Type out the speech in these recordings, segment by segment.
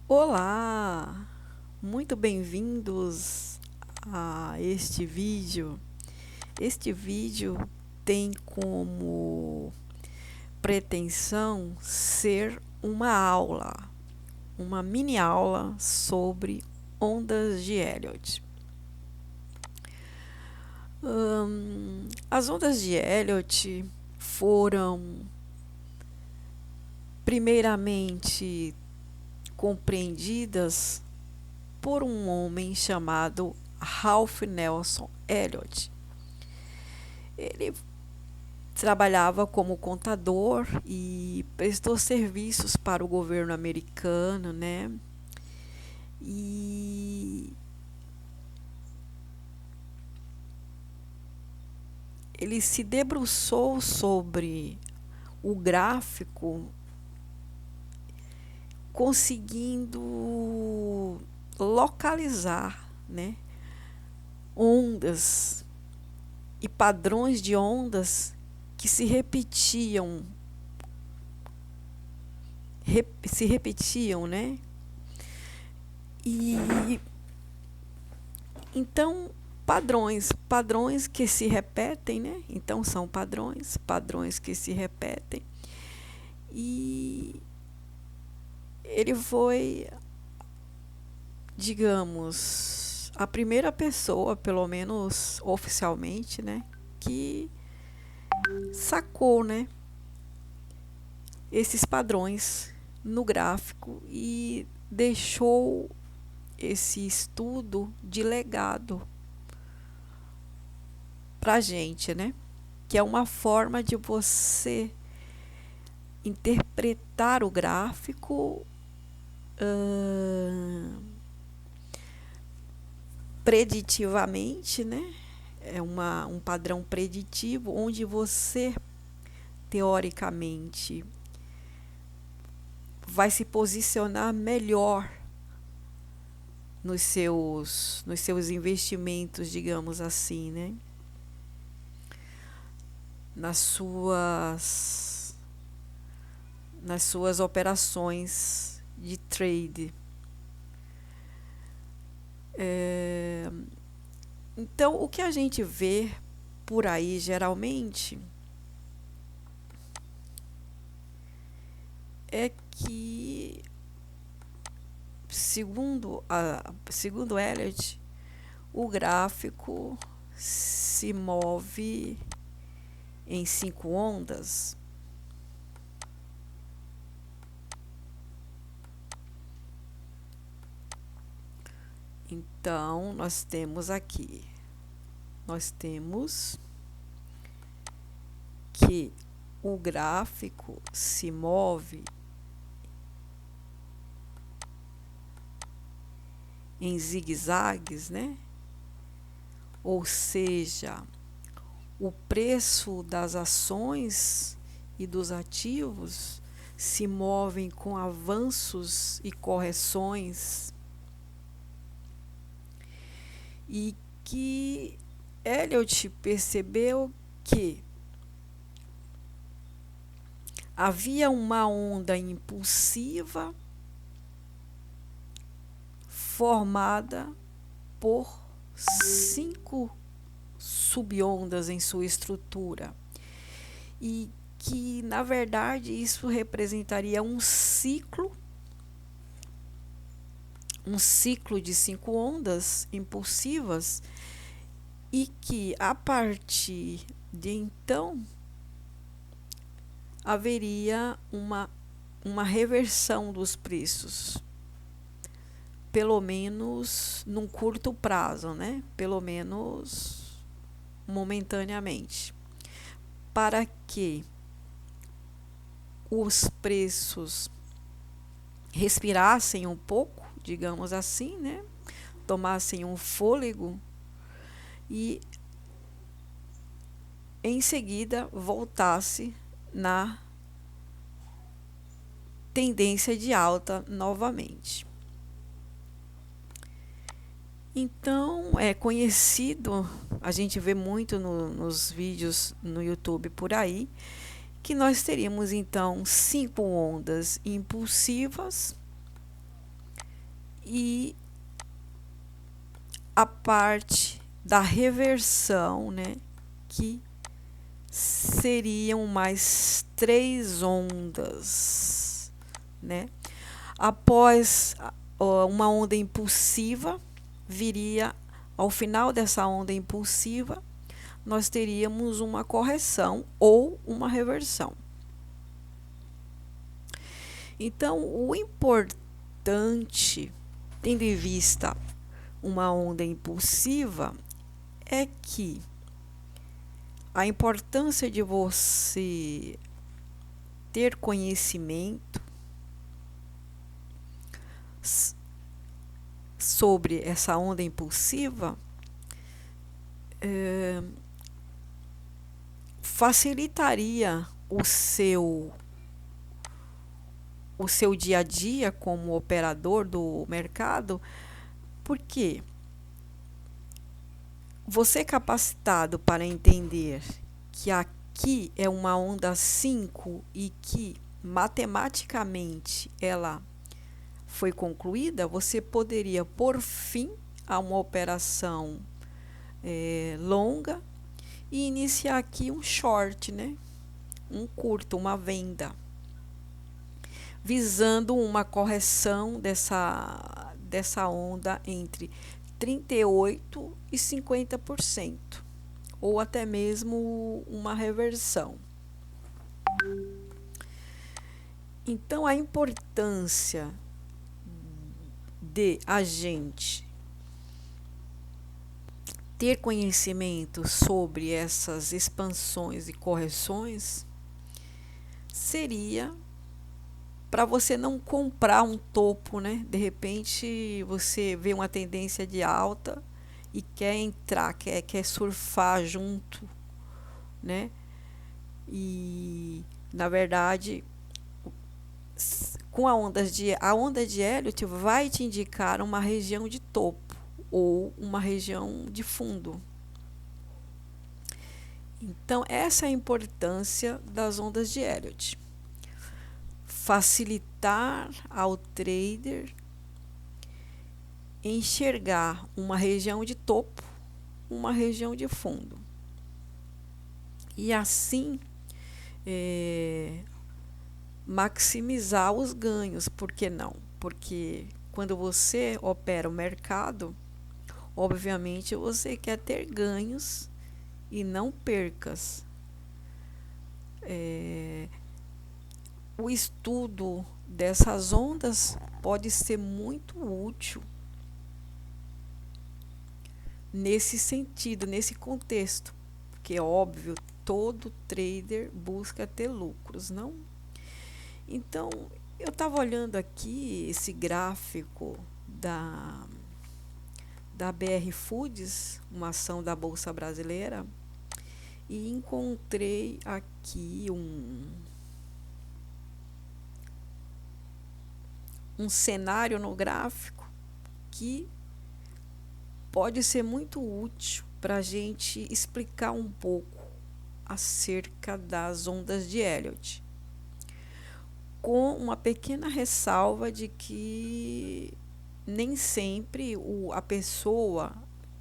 Olá, muito bem-vindos a este vídeo. Este vídeo tem como pretensão ser uma mini aula sobre ondas de Elliott. As ondas de Elliott foram primeiramente compreendidas por um homem chamado Ralph Nelson Elliott. Ele trabalhava como contador e prestou serviços para o governo americano, né? E ele se debruçou sobre o gráfico, conseguindo localizar, né, ondas e padrões de ondas que se repetiam, né? E então padrões que se repetem, né? Então são padrões que se repetem. E ele foi, digamos, a primeira pessoa, pelo menos oficialmente, né, que sacou, né, esses padrões no gráfico e deixou esse estudo de legado pra gente, né? Que é uma forma de você interpretar o gráfico preditivamente, né? É um padrão preditivo onde você, teoricamente, vai se posicionar melhor nos seus investimentos, digamos assim, né? Nas suas operações de trade. Então, o que a gente vê por aí geralmente é que, segundo Elliott, o gráfico se move em 5 ondas. Então, nós temos que o gráfico se move em zigue-zagues, né? Ou seja, o preço das ações e dos ativos se movem com avanços e correções, e que Elliott percebeu que havia uma onda impulsiva formada por 5 subondas em sua estrutura, e que, na verdade, isso representaria um ciclo de 5 ondas impulsivas, e que, a partir de então, haveria uma reversão dos preços, pelo menos num curto prazo, né? Pelo menos momentaneamente, para que os preços respirassem um pouco, digamos assim, né? Tomassem um fôlego e em seguida voltasse na tendência de alta novamente. Então, é conhecido, a gente vê muito nos vídeos no YouTube por aí, que nós teríamos então 5 ondas impulsivas e a parte da reversão, né, que seriam mais 3 ondas, né? Após uma onda impulsiva, viria ao final dessa onda impulsiva, nós teríamos uma correção ou uma reversão. Então, o importante, tendo em vista uma onda impulsiva, é que a importância de você ter conhecimento sobre essa onda impulsiva facilitaria o seu dia a dia como operador do mercado, porque você capacitado para entender que aqui é uma onda 5 e que matematicamente ela foi concluída, você poderia pôr fim a uma operação longa e iniciar aqui um short, né? Um curto, uma venda, visando uma correção dessa onda entre 38% e 50%, ou até mesmo uma reversão. Então, a importância de a gente ter conhecimento sobre essas expansões e correções seria para você não comprar um topo, né? De repente você vê uma tendência de alta e quer entrar, quer surfar junto, né? E na verdade, com a onda de Elliott vai te indicar uma região de topo ou uma região de fundo. Então, essa é a importância das ondas de Elliott. Facilitar ao trader enxergar uma região de topo, uma região de fundo. E assim maximizar os ganhos. Por que não? Porque quando você opera o mercado, obviamente você quer ter ganhos e não percas. O estudo dessas ondas pode ser muito útil nesse sentido, nesse contexto, porque é óbvio, todo trader busca ter lucros, não? Então, eu estava olhando aqui esse gráfico da BR Foods, uma ação da Bolsa Brasileira, e encontrei aqui um cenário no gráfico que pode ser muito útil para a gente explicar um pouco acerca das ondas de Elliott, com uma pequena ressalva de que nem sempre a pessoa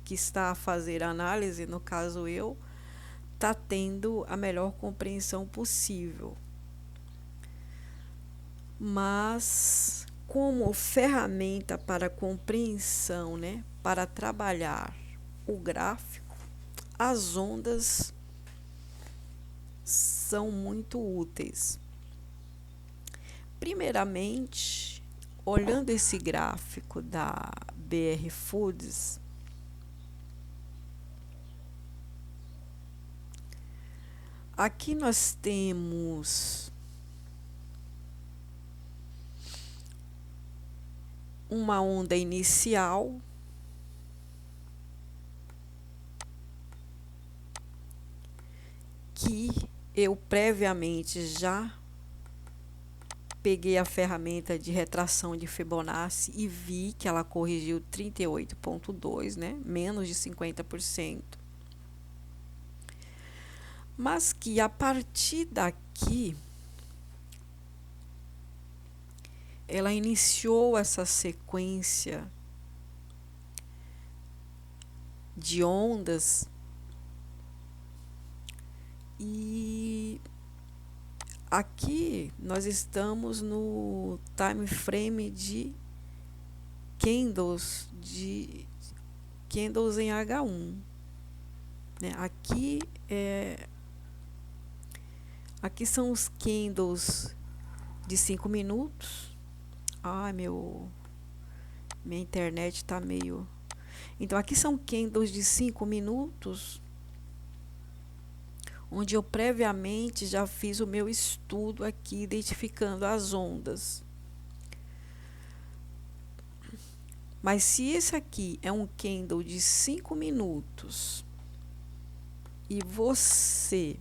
que está a fazer a análise, no caso eu, está tendo a melhor compreensão possível. Mas como ferramenta para compreensão, né, para trabalhar o gráfico, as ondas são muito úteis. Primeiramente, olhando esse gráfico da BR Foods, aqui nós temos uma onda inicial que eu previamente já peguei a ferramenta de retração de Fibonacci e vi que ela corrigiu 38,2, né? Menos de 50%. Mas que a partir daqui ela iniciou essa sequência de ondas e aqui nós estamos no time frame de candles em H1, né? Aqui são os candles de 5 minutos. Ai, minha internet tá meio... Então aqui são candles de 5 minutos, onde eu previamente já fiz o meu estudo aqui, identificando as ondas. Mas se esse aqui é um candle de 5 minutos e você,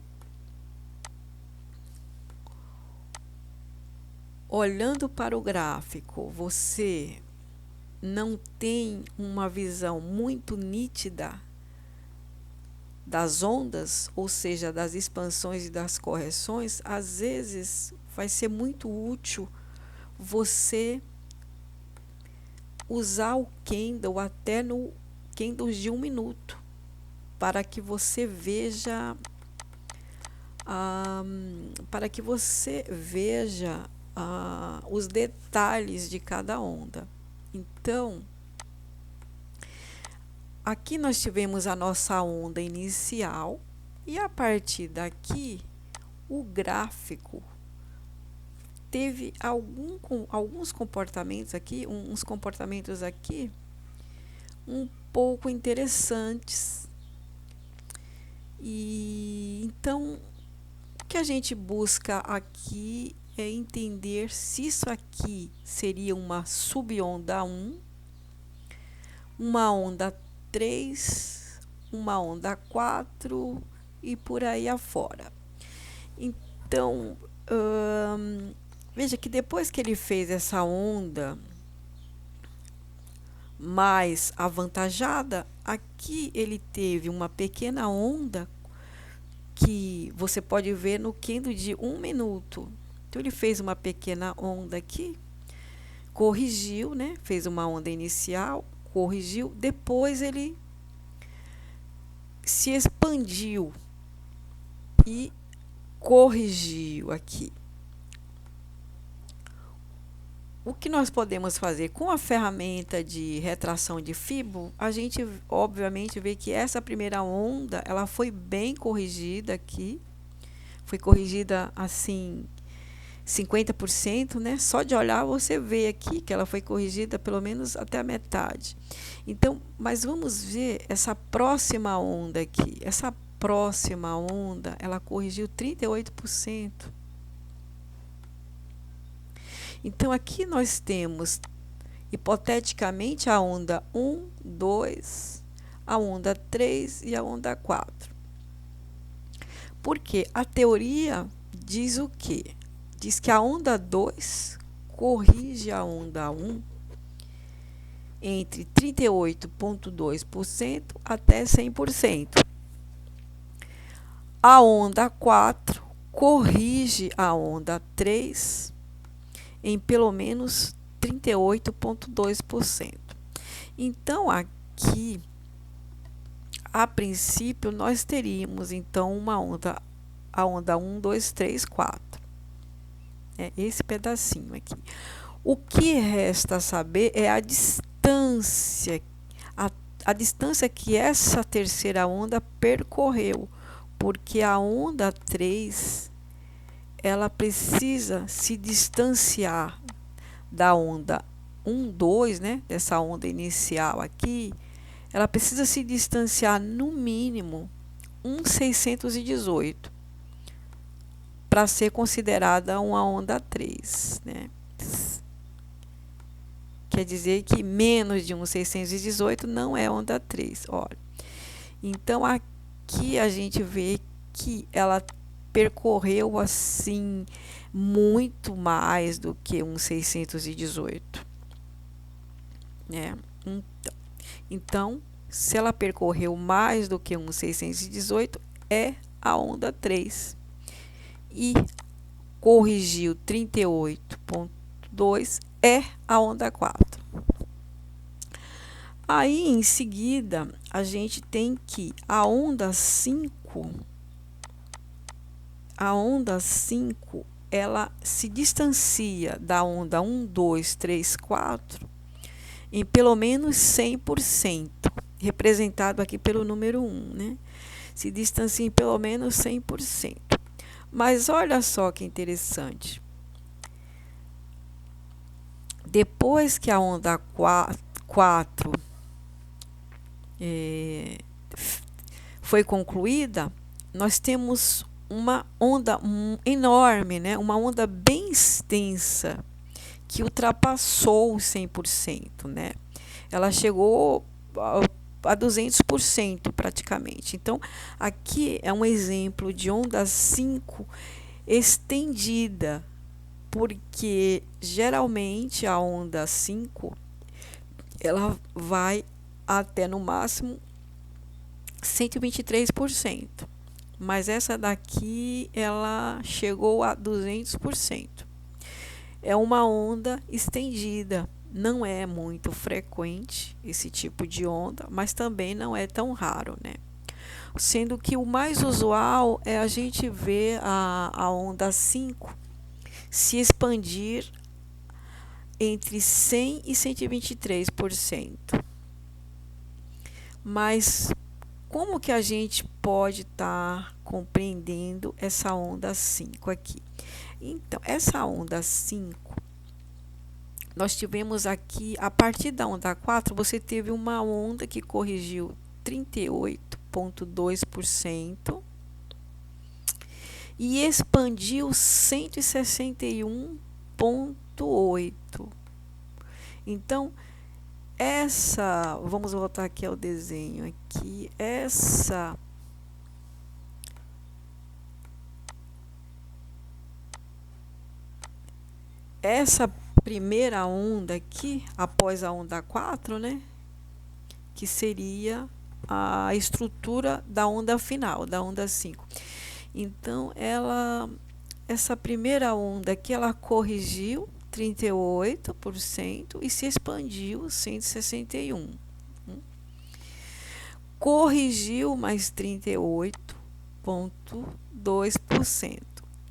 olhando para o gráfico, você não tem uma visão muito nítida das ondas, ou seja, das expansões e das correções, às vezes vai ser muito útil você usar o candle até no candles de 1 minuto, para que você veja os detalhes de cada onda. Então, aqui nós tivemos a nossa onda inicial e a partir daqui o gráfico teve alguns comportamentos aqui, uns comportamentos aqui um pouco interessantes. E então o que a gente busca aqui é entender se isso aqui seria uma subonda 1, uma onda 3, uma onda 4 e por aí afora. Então, veja que depois que ele fez essa onda mais avantajada, aqui ele teve uma pequena onda que você pode ver no candle de 1 minuto. Então ele fez uma pequena onda aqui, corrigiu, né? Fez uma onda inicial, corrigiu, depois ele se expandiu e corrigiu aqui. O que nós podemos fazer com a ferramenta de retração de Fibo? A gente obviamente vê que essa primeira onda ela foi bem corrigida aqui, foi corrigida assim 50%, né? Só de olhar você vê aqui que ela foi corrigida pelo menos até a metade. Então, mas vamos ver essa próxima onda aqui. Essa próxima onda, ela corrigiu 38%. Então, aqui nós temos, hipoteticamente, a onda 1, 2, a onda 3 e a onda 4. Porque a teoria diz o quê? Diz que a onda 2 corrige a onda 1 entre 38,2% até 100%. A onda 4 corrige a onda 3 em pelo menos 38,2%. Então, aqui, a princípio, nós teríamos, então, a onda 1, 2, 3, 4. É esse pedacinho aqui. O que resta saber é a distância, a distância que essa terceira onda percorreu, porque a onda 3 ela precisa se distanciar da onda 1, 2, né? Dessa onda inicial aqui, ela precisa se distanciar no mínimo 1,618 para ser considerada uma onda 3, né? Quer dizer que menos de 1,618 não é onda 3, olha. Então, aqui a gente vê que ela percorreu assim muito mais do que 1,618, né? Então, se ela percorreu mais do que 1,618, é a onda 3. E corrigiu 38,2, é a onda 4. Aí, em seguida, a gente tem que a onda 5, ela se distancia da onda 1, 2, 3, 4 em pelo menos 100%, representado aqui pelo número 1, né? Se distancia em pelo menos 100%. Mas olha só que interessante. Depois que a onda 4 foi concluída, nós temos uma onda enorme, né? Uma onda bem extensa, que ultrapassou os 100%, né? Ela chegou a 200% praticamente. Então, aqui é um exemplo de onda 5 estendida, porque geralmente a onda 5 ela vai até no máximo 123%, mas essa daqui ela chegou a 200%. É uma onda estendida. Não é muito frequente esse tipo de onda, mas também não é tão raro, né? Sendo que o mais usual é a gente ver a onda 5 se expandir entre 100 e 123%. Mas como que a gente pode estar compreendendo essa onda 5 aqui? Então, essa onda 5, nós tivemos aqui, a partir da onda 4, você teve uma onda que corrigiu 38,2% e expandiu 161,8%. Então, vamos voltar aqui ao desenho aqui, essa primeira onda aqui, após a onda 4, né, que seria a estrutura da onda final, da onda 5. Então, essa primeira onda aqui, ela corrigiu 38% e se expandiu 161%. Corrigiu mais 38,2%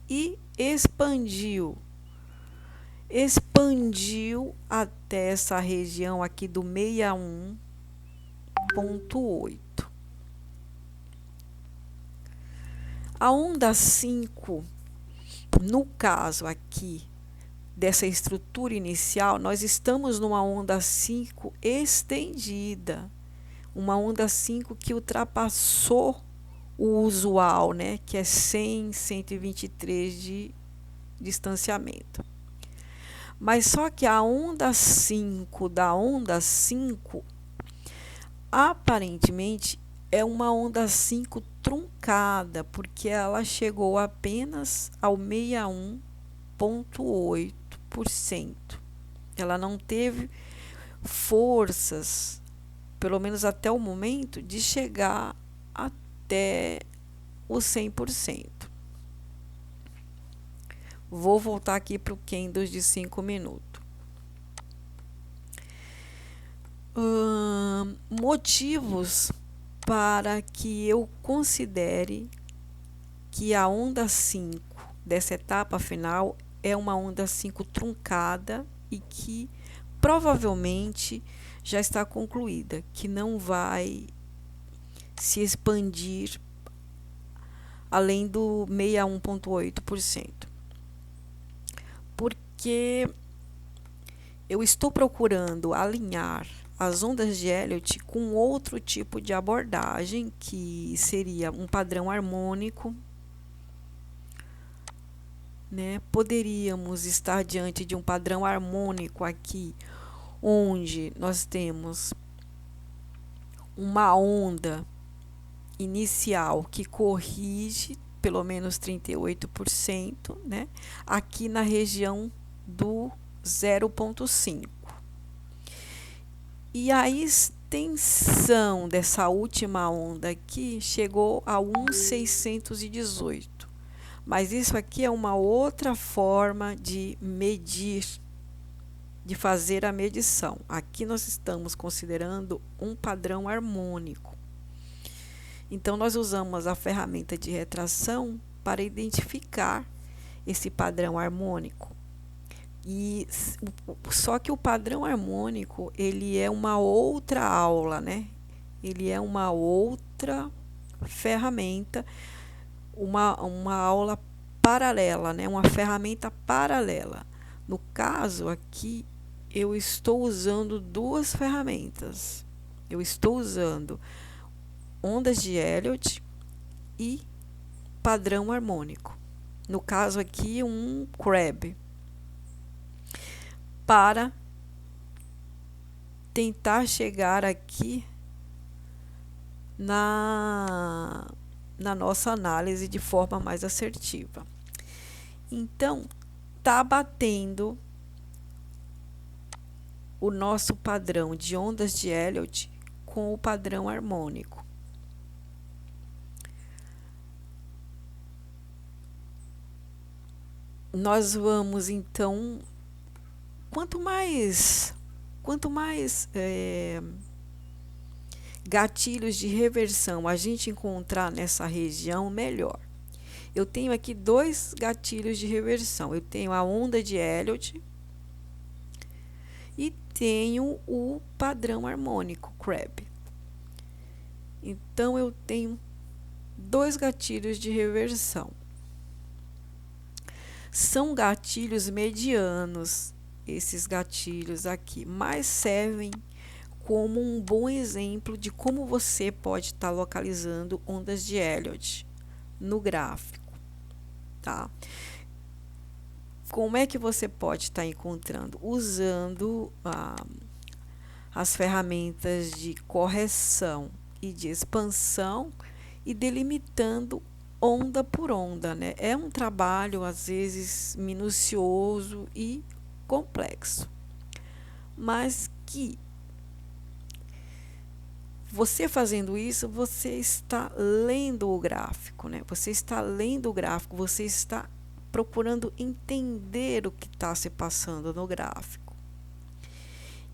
e expandiu até essa região aqui do 61,8%. A onda 5, no caso aqui dessa estrutura inicial, nós estamos numa onda 5 estendida, uma onda 5 que ultrapassou o usual, né, que é 100, 123 de distanciamento. Mas só que a onda 5 da onda 5, aparentemente, é uma onda 5 truncada, porque ela chegou apenas ao 61,8%. Ela não teve forças, pelo menos até o momento, de chegar até os 100%. Vou voltar aqui para o candles de 5 minutos. Motivos para que eu considere que a onda 5 dessa etapa final é uma onda 5 truncada e que provavelmente já está concluída, que não vai se expandir além do 61,8%. Porque eu estou procurando alinhar as ondas de Elliott com outro tipo de abordagem, que seria um padrão harmônico, né? Poderíamos estar diante de um padrão harmônico aqui, onde nós temos uma onda inicial que corrige pelo menos 38%, né? Aqui na região do 0,5. E a extensão dessa última onda aqui chegou a 1,618. Mas isso aqui é uma outra forma de medir de fazer a medição. Aqui nós estamos considerando um padrão harmônico. Então, nós usamos a ferramenta de retração para identificar esse padrão harmônico. E só que o padrão harmônico, ele é uma outra aula, né? Ele é uma outra ferramenta, uma aula paralela, né? Uma ferramenta paralela. No caso aqui, eu estou usando duas ferramentas. Eu estou usando ondas de Elliott e padrão harmônico. No caso aqui, um CREB, para tentar chegar aqui na nossa análise de forma mais assertiva. Então, tá batendo o nosso padrão de ondas de Elliott com o padrão harmônico. Nós vamos, então, quanto mais gatilhos de reversão a gente encontrar nessa região, melhor. Eu tenho aqui dois gatilhos de reversão. Eu tenho a onda de Elliott e tenho o padrão harmônico, CREB. Então, eu tenho dois gatilhos de reversão. São gatilhos medianos, esses gatilhos aqui, mas servem como um bom exemplo de como você pode estar localizando ondas de Elliott no gráfico, tá? Como é que você pode estar encontrando? Usando as ferramentas de correção e de expansão e delimitando onda por onda, né? É um trabalho, às vezes, minucioso e complexo, mas que você fazendo isso, você está lendo o gráfico, né? Você está lendo o gráfico, você está procurando entender o que está se passando no gráfico.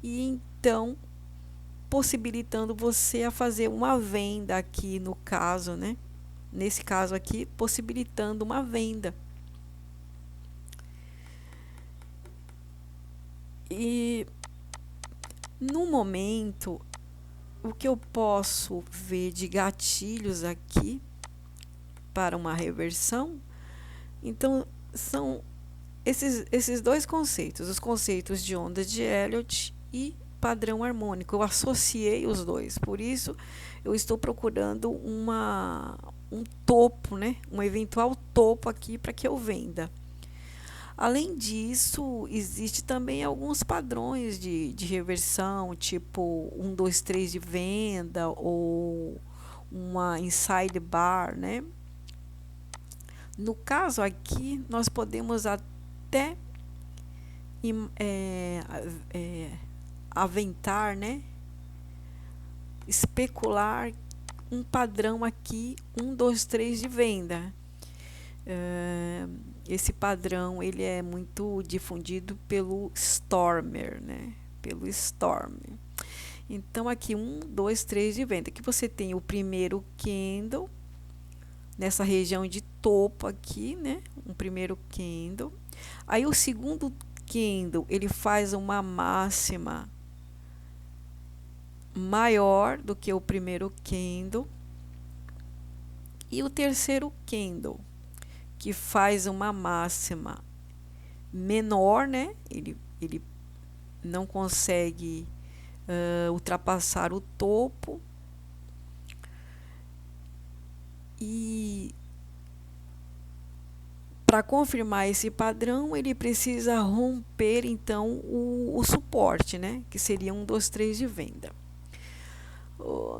E então, possibilitando você a fazer uma venda aqui no caso, né? Nesse caso aqui, possibilitando uma venda. E no momento, o que eu posso ver de gatilhos aqui para uma reversão, então são esses dois conceitos, os conceitos de onda de Elliott e padrão harmônico. Eu associei os dois, por isso eu estou procurando um topo, né? Um eventual topo aqui para que eu venda. Além disso, existe também alguns padrões de reversão, tipo 1, 2, 3 de venda ou uma inside bar, né? No caso aqui, nós podemos até aventar, né? Especular um padrão aqui, 1, 2, 3 de venda. Esse padrão ele é muito difundido pelo Stormer, né? Pelo Stormer. Então, aqui 1, 2, 3 de venda. Aqui você tem o primeiro candle, nessa região de topo aqui, né? Um primeiro candle. Aí o segundo candle, ele faz uma máxima maior do que o primeiro candle. E o terceiro candle, que faz uma máxima menor, né? Ele não consegue ultrapassar o topo. E para confirmar esse padrão, ele precisa romper, então, o suporte, né? Que seria 1, 2, 3 de venda.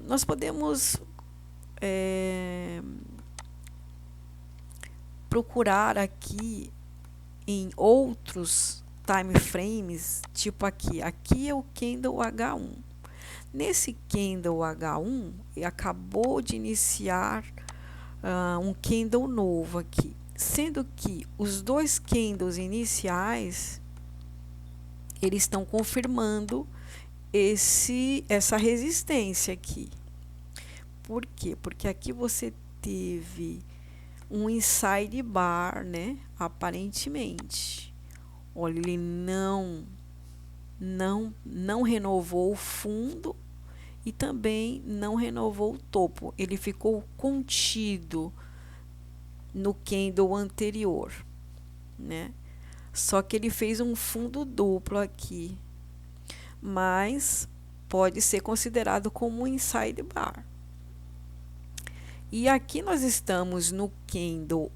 Nós podemos procurar aqui em outros time frames, tipo aqui é o candle H1. Nesse candle H1, acabou de iniciar um candle novo aqui, sendo que os dois candles iniciais eles estão confirmando essa resistência aqui. Por quê? Porque aqui você teve um inside bar, né? Aparentemente. Olha, ele não renovou o fundo e também não renovou o topo. Ele ficou contido no candle anterior, né? Só que ele fez um fundo duplo aqui, mas pode ser considerado como um inside bar. E aqui nós estamos no candle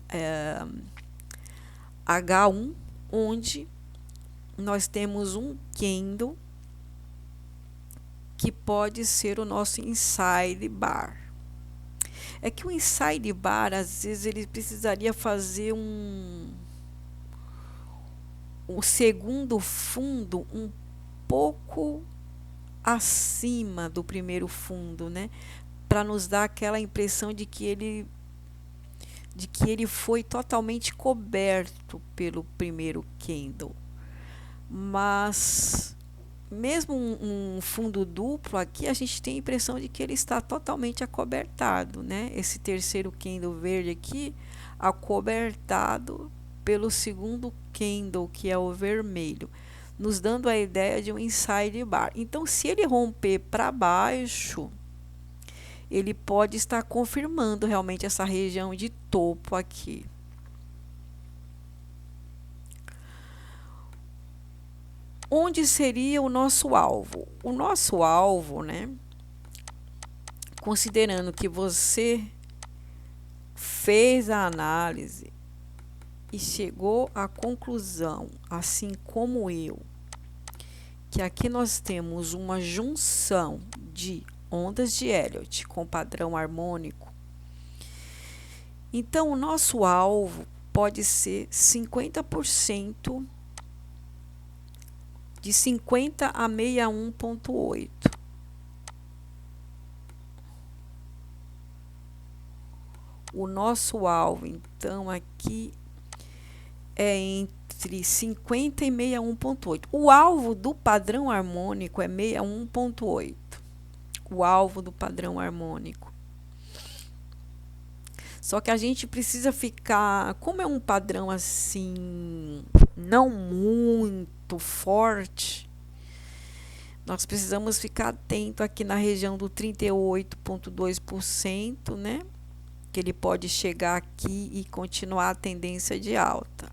H1, onde nós temos um candle que pode ser o nosso inside bar. É que o inside bar, às vezes, ele precisaria fazer um segundo fundo um pouco acima do primeiro fundo, né? Para nos dar aquela impressão de que ele foi totalmente coberto pelo primeiro candle. Mas mesmo um fundo duplo aqui, a gente tem a impressão de que ele está totalmente acobertado, né? Esse terceiro candle verde aqui, acobertado pelo segundo candle, que é o vermelho, nos dando a ideia de um inside bar. Então, se ele romper para baixo, ele pode estar confirmando realmente essa região de topo aqui. Onde seria o nosso alvo? O nosso alvo, né? Considerando que você fez a análise e chegou à conclusão, assim como eu, que aqui nós temos uma junção de ondas de Elliott com padrão harmônico. Então, o nosso alvo pode ser 50%, de 50 a 61,8. O nosso alvo, então, aqui é entre 50 e 61,8. O alvo do padrão harmônico é 61,8. O alvo do padrão harmônico. Só que a gente precisa ficar, como é um padrão assim, não muito forte, nós precisamos ficar atento aqui na região do 38,2%, né? Que ele pode chegar aqui e continuar a tendência de alta.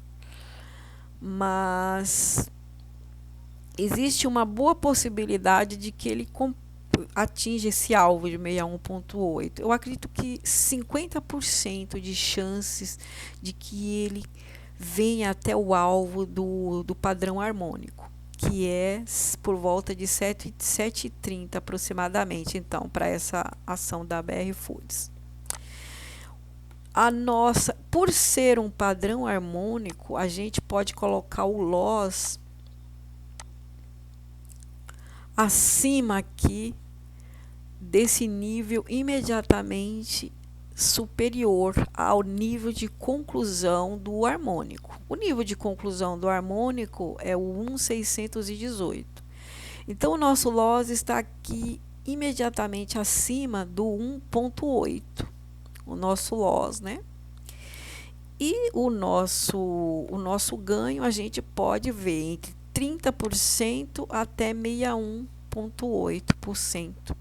Mas existe uma boa possibilidade de que ele atinja esse alvo de 61,8. Eu acredito que 50% de chances de que ele venha até o alvo do padrão harmônico, que é por volta de 7,30 aproximadamente, então, para essa ação da BR Foods. Por ser um padrão harmônico, a gente pode colocar o loss acima aqui desse nível imediatamente superior ao nível de conclusão do harmônico. O nível de conclusão do harmônico é o 1,618. Então, o nosso loss está aqui imediatamente acima do 1,8. O nosso loss, né? E o nosso ganho a gente pode ver entre 30% até 61,8%.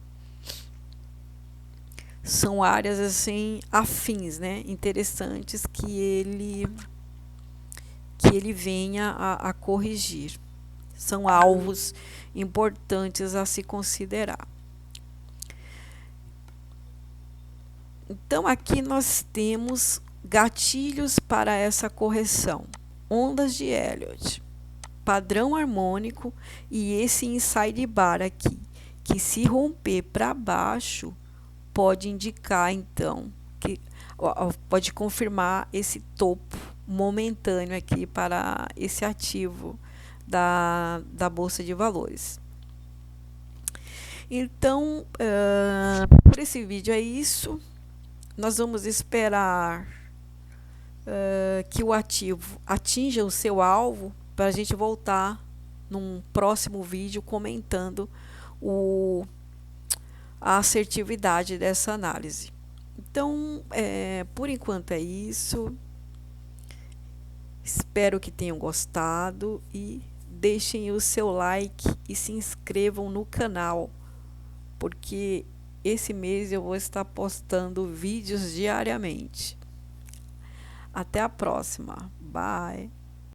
São áreas assim afins, né? Interessantes que ele venha a corrigir. São alvos importantes a se considerar. Então, aqui nós temos gatilhos para essa correção. Ondas de Elliott, padrão harmônico e esse inside bar aqui, que se romper para baixo, pode indicar, então, que pode confirmar esse topo momentâneo aqui para esse ativo da Bolsa de Valores. Então, por esse vídeo é isso. Nós vamos esperar que o ativo atinja o seu alvo para a gente voltar num próximo vídeo comentando a assertividade dessa análise. Então, por enquanto é isso. Espero que tenham gostado e deixem o seu like e se inscrevam no canal, porque esse mês eu vou estar postando vídeos diariamente. Até a próxima. Bye!